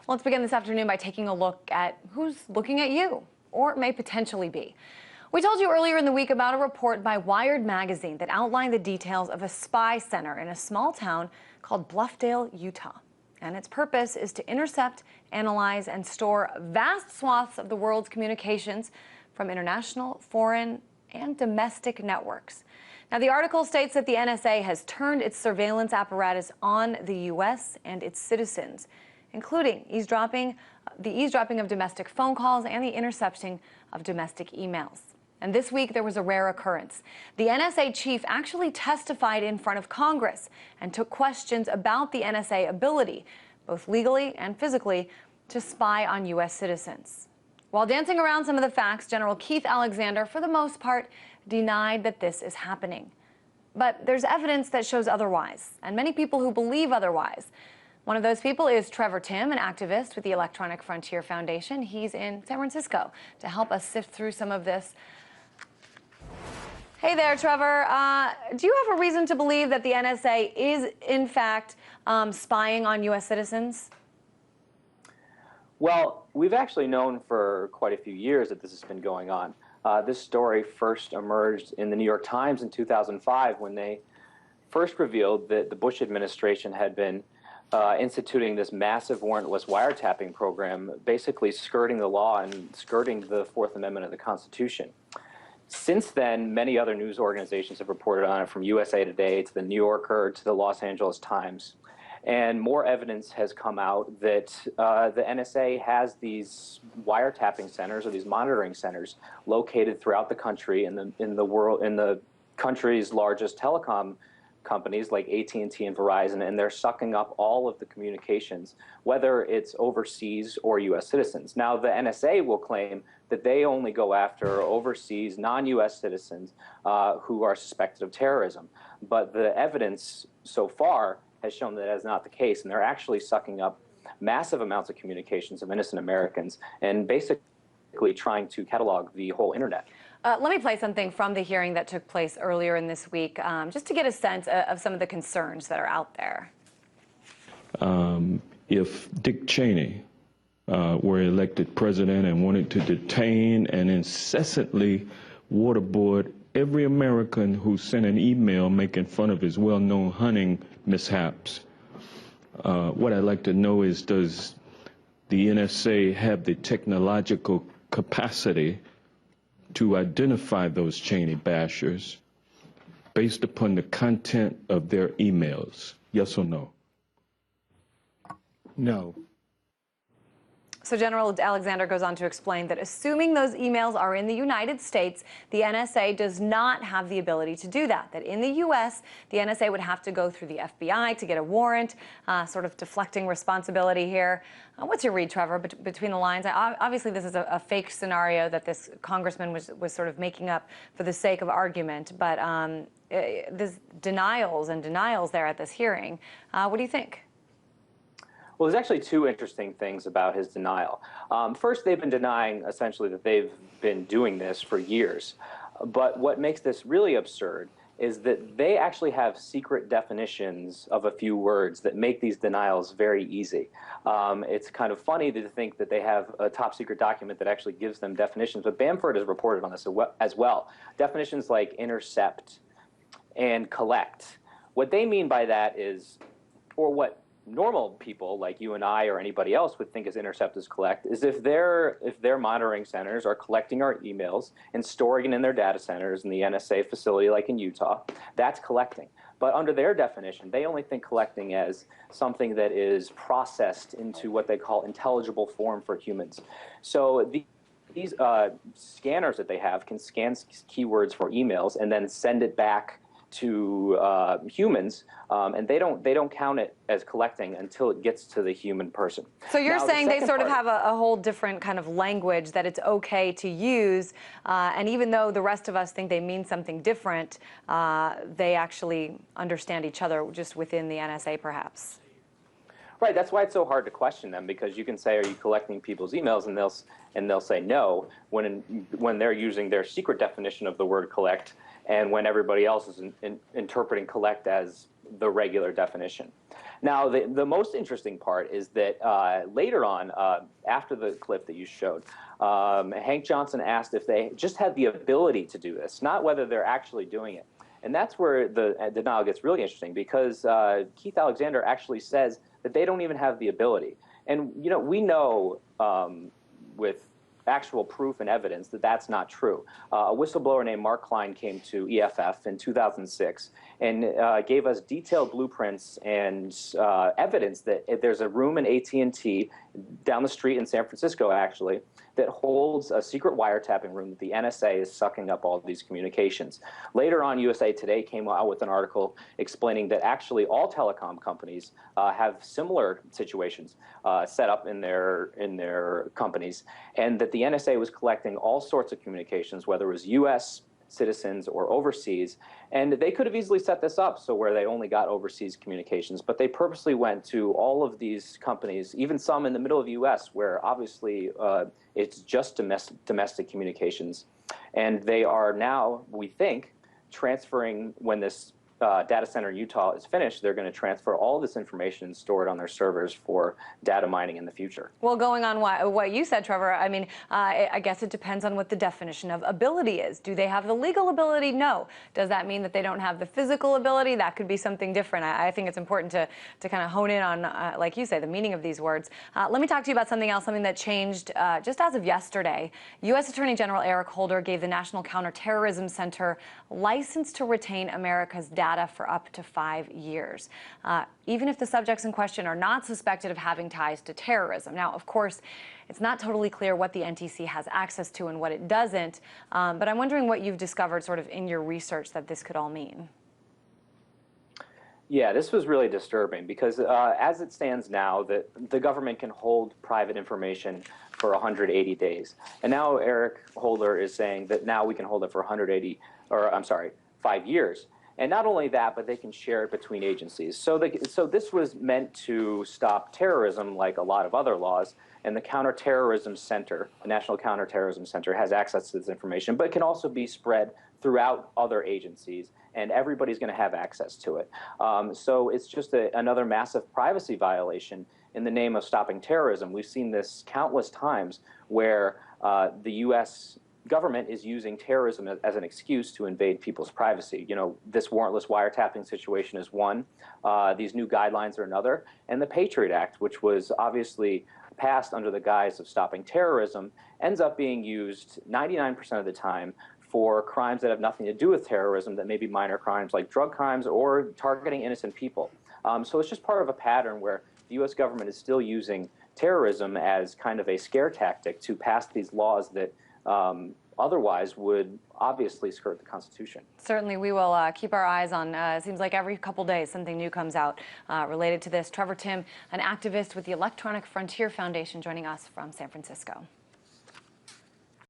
Let's begin this afternoon by taking a look at who's looking at you, or may potentially be. We told you earlier in the week about a report by Wired magazine that outlined the details of a spy center in a small town called Bluffdale, Utah. And its purpose is to intercept, analyze, and store vast swaths of the world's communications from international, foreign, and domestic networks. Now, the article states that the NSA has turned its surveillance apparatus on the U.S. and its citizens, including the eavesdropping of domestic phone calls and the intercepting of domestic emails. And this week, there was a rare occurrence. The NSA chief actually testified in front of Congress and took questions about the NSA ability, both legally and physically, to spy on U.S. citizens. While dancing around some of the facts, General Keith Alexander, for the most part, denied that this is happening. But there's evidence that shows otherwise, and many people who believe otherwise. One of those people is Trevor Timm, an activist with the Electronic Frontier Foundation. He's in San Francisco to help us sift through some of this. Hey there, Trevor. Do you have a reason to believe that the NSA is, in fact, spying on U.S. citizens? Well, we've actually known for quite a few years that this has been going on. This story first emerged in the New York Times in 2005 when they first revealed that the Bush administration had been instituting this massive warrantless wiretapping program, basically skirting the law and skirting the Fourth Amendment of the Constitution. Since then, many other news organizations have reported on it, from USA Today to the New Yorker to the Los Angeles Times. And more evidence has come out that the NSA has these wiretapping centers, or these monitoring centers, located throughout the country in the country's largest telecom companies like AT&T and Verizon, and they're sucking up all of the communications, whether it's overseas or U.S. citizens. Now, the NSA will claim that they only go after overseas non-U.S. citizens who are suspected of terrorism. But the evidence so far has shown that is not the case, and they're actually sucking up massive amounts of communications of innocent Americans and basically trying to catalog the whole internet. Let me play something from the hearing that took place earlier in this week, just to get a sense of some of the concerns that are out there. If Dick Cheney were elected president and wanted to detain and incessantly waterboard every American who sent an email making fun of his well-known hunting mishaps, what I'd like to know is, does the NSA have the technological capacity to identify those Cheney bashers based upon the content of their emails? Yes or no? No. So General Alexander goes on to explain that assuming those emails are in the United States, the NSA does not have the ability to do that. That in the U.S., the NSA would have to go through the FBI to get a warrant, sort of deflecting responsibility here. What's your read, Trevor, between the lines? Obviously, this is a fake scenario that this congressman was sort of making up for the sake of argument, but there's denials and denials there at this hearing. What do you think? Well, there's actually two interesting things about his denial. First, they've been denying essentially that they've been doing this for years. But what makes this really absurd is that they actually have secret definitions of a few words that make these denials very easy. It's kind of funny to think that they have a top secret document that actually gives them definitions, but Bamford has reported on this as well. Definitions like intercept and collect. What they mean by that is, or what normal people like you and I or anybody else would think is intercept is collect, is if their monitoring centers are collecting our emails and storing it in their data centers in the NSA facility like in Utah, that's collecting. But under their definition, they only think collecting as something that is processed into what they call intelligible form for humans. So these scanners that they have can scan keywords for emails and then send it back to humans, and they don't count it as collecting until it gets to the human person. So you're saying they sort of have a whole different kind of language that it's okay to use, and even though the rest of us think they mean something different, they actually understand each other just within the NSA, perhaps. Right. That's why it's so hard to question them, because you can say, "Are you collecting people's emails?" and they'll say no when they're using their secret definition of the word collect. And when everybody else is interpreting collect as the regular definition. Now, the most interesting part is that later on, after the clip that you showed, Hank Johnson asked if they just had the ability to do this, not whether they're actually doing it. And that's where the denial gets really interesting, because Keith Alexander actually says that they don't even have the ability. And, you know, we know with actual proof and evidence that that's not true. A whistleblower named Mark Klein came to EFF in 2006 and gave us detailed blueprints and evidence that there's a room in AT&T down the street in San Francisco, actually, that holds a secret wiretapping room that the NSA is sucking up all of these communications. Later on, USA Today came out with an article explaining that actually all telecom companies have similar situations set up in their companies, and that the NSA was collecting all sorts of communications, whether it was U.S. citizens or overseas, and they could have easily set this up so where they only got overseas communications, but they purposely went to all of these companies, even some in the middle of the U.S. where obviously it's just domestic communications, and they are now, we think, transferring, when this data center in Utah is finished, they're going to transfer all this information and store it on their servers for data mining in the future. Well, going on what you said, Trevor, I mean, I guess it depends on what the definition of ability is. Do they have the legal ability? No. Does that mean that they don't have the physical ability? That could be something different. I think it's important to kind of hone in on, like you say, the meaning of these words. Let me talk to you about something else, something that changed just as of yesterday. U.S. Attorney General Eric Holder gave the National Counterterrorism Center license to retain America's data for up to 5 years, even if the subjects in question are not suspected of having ties to terrorism. Now, of course, it's not totally clear what the NTC has access to and what it doesn't, but I'm wondering what you've discovered sort of in your research that this could all mean. Yeah, this was really disturbing because as it stands now, the government can hold private information for 180 days. And now Eric Holder is saying that now we can hold it for 5 years. And not only that, but they can share it between agencies. So this was meant to stop terrorism like a lot of other laws. And the Counterterrorism Center, the National Counterterrorism Center, has access to this information, but it can also be spread throughout other agencies, and everybody's going to have access to it. So it's just another massive privacy violation in the name of stopping terrorism. We've seen this countless times where the U.S. government is using terrorism as an excuse to invade people's privacy. You know, this warrantless wiretapping situation is one. These new guidelines are another. And the Patriot Act, which was obviously passed under the guise of stopping terrorism, ends up being used 99% of the time for crimes that have nothing to do with terrorism, that may be minor crimes like drug crimes or targeting innocent people. So it's just part of a pattern where the U.S. government is still using terrorism as kind of a scare tactic to pass these laws that otherwise would obviously skirt the Constitution. Certainly, we will keep our eyes on, it seems like every couple days something new comes out related to this. Trevor Timm, an activist with the Electronic Frontier Foundation, joining us from San Francisco.